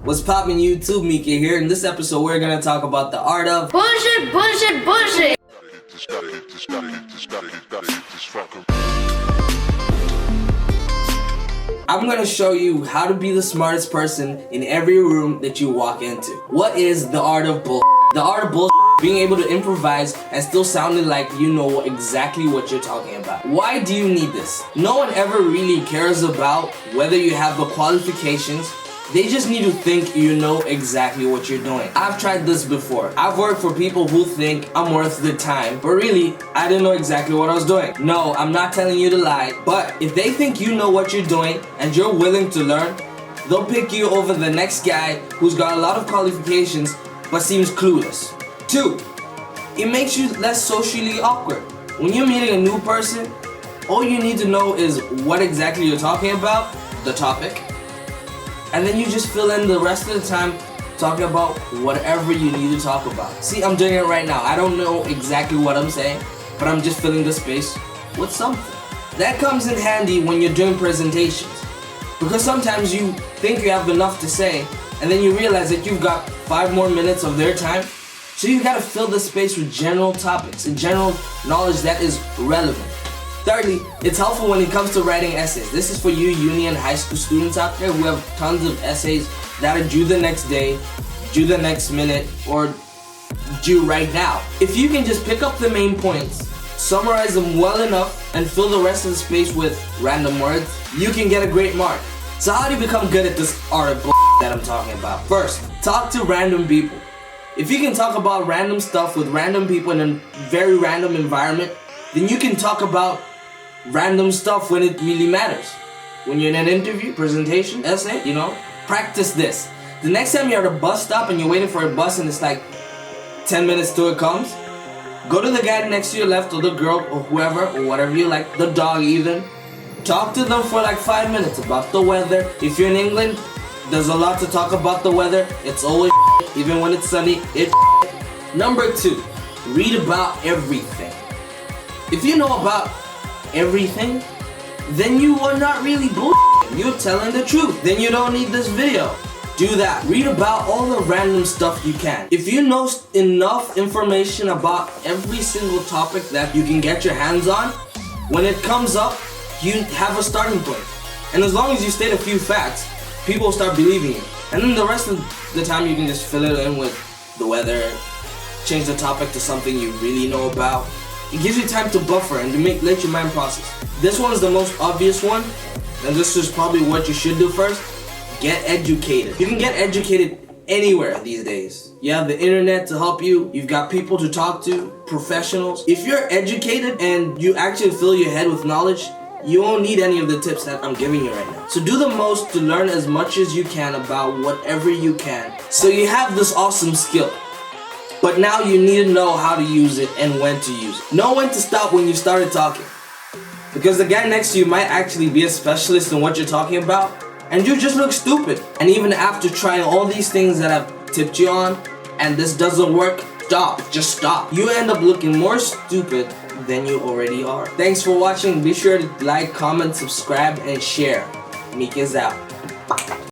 What's poppin' YouTube? Mika here. In this episode, we're gonna talk about the art of bullshit. I'm gonna show you how to be the smartest person in every room that you walk into. What is the art of bull? The art of bull, being able to improvise and still sounding like you know exactly what you're talking about. Why do you need this? No one ever really cares about whether you have the qualifications. They just need to think you know exactly what you're doing. I've tried this before. I've worked for people who think I'm worth the time, but really, I didn't know exactly what I was doing. No, I'm not telling you to lie, but if they think you know what you're doing and you're willing to learn, they'll pick you over the next guy who's got a lot of qualifications but seems clueless. 2, it makes you less socially awkward. When you're meeting a new person, all you need to know is what exactly you're talking about, the topic, and then you just fill in the rest of the time talking about whatever you need to talk about. See, I'm doing it right now. I don't know exactly what I'm saying, but I'm just filling the space with something. That comes in handy when you're doing presentations, because sometimes you think you have enough to say, and then you realize that you've got 5 more minutes of their time, so you gotta fill the space with general topics and general knowledge that is relevant. Thirdly, it's helpful when it comes to writing essays. This is for you uni and high school students out there who have tons of essays that are due the next day, due the next minute, or due right now. If you can just pick up the main points, summarize them well enough, and fill the rest of the space with random words, you can get a great mark. So how do you become good at this art of that I'm talking about? First, talk to random people. If you can talk about random stuff with random people in a very random environment, then you can talk about random stuff when it really matters. When you're in an interview, presentation, essay, practice this. The next time you're at a bus stop and you're waiting for a bus and it's like 10 minutes till it comes, go to the guy next to your left or the girl or whoever or whatever you like, the dog even. Talk to them for like 5 minutes about the weather. If you're in England, there's a lot to talk about the weather. It's always even when it's sunny, it's Number 2, read about everything. If you know about everything, then you are not really you're telling the truth. Then you don't need this video. Do that. Read about all the random stuff you can. If you know enough information about every single topic that you can get your hands on, when it comes up, you have a starting point. And as long as you state a few facts, people will start believing you. And then the rest of the time you can just fill it in with the weather, change the topic to something you really know about. It gives you time to buffer and to let your mind process. This one is the most obvious one, and this is probably what you should do first. Get educated. You can get educated anywhere these days. You have the internet to help you. You've got people to talk to, professionals. If you're educated and you actually fill your head with knowledge, you won't need any of the tips that I'm giving you right now. So do the most to learn as much as you can about whatever you can. So you have this awesome skill. But now you need to know how to use it and when to use it. Know when to stop when you started talking. Because the guy next to you might actually be a specialist in what you're talking about, and you just look stupid. And even after trying all these things that I've tipped you on, and this doesn't work, stop. Just stop. You end up looking more stupid than you already are. Thanks for watching. Be sure to like, comment, subscribe, and share. Mika's out.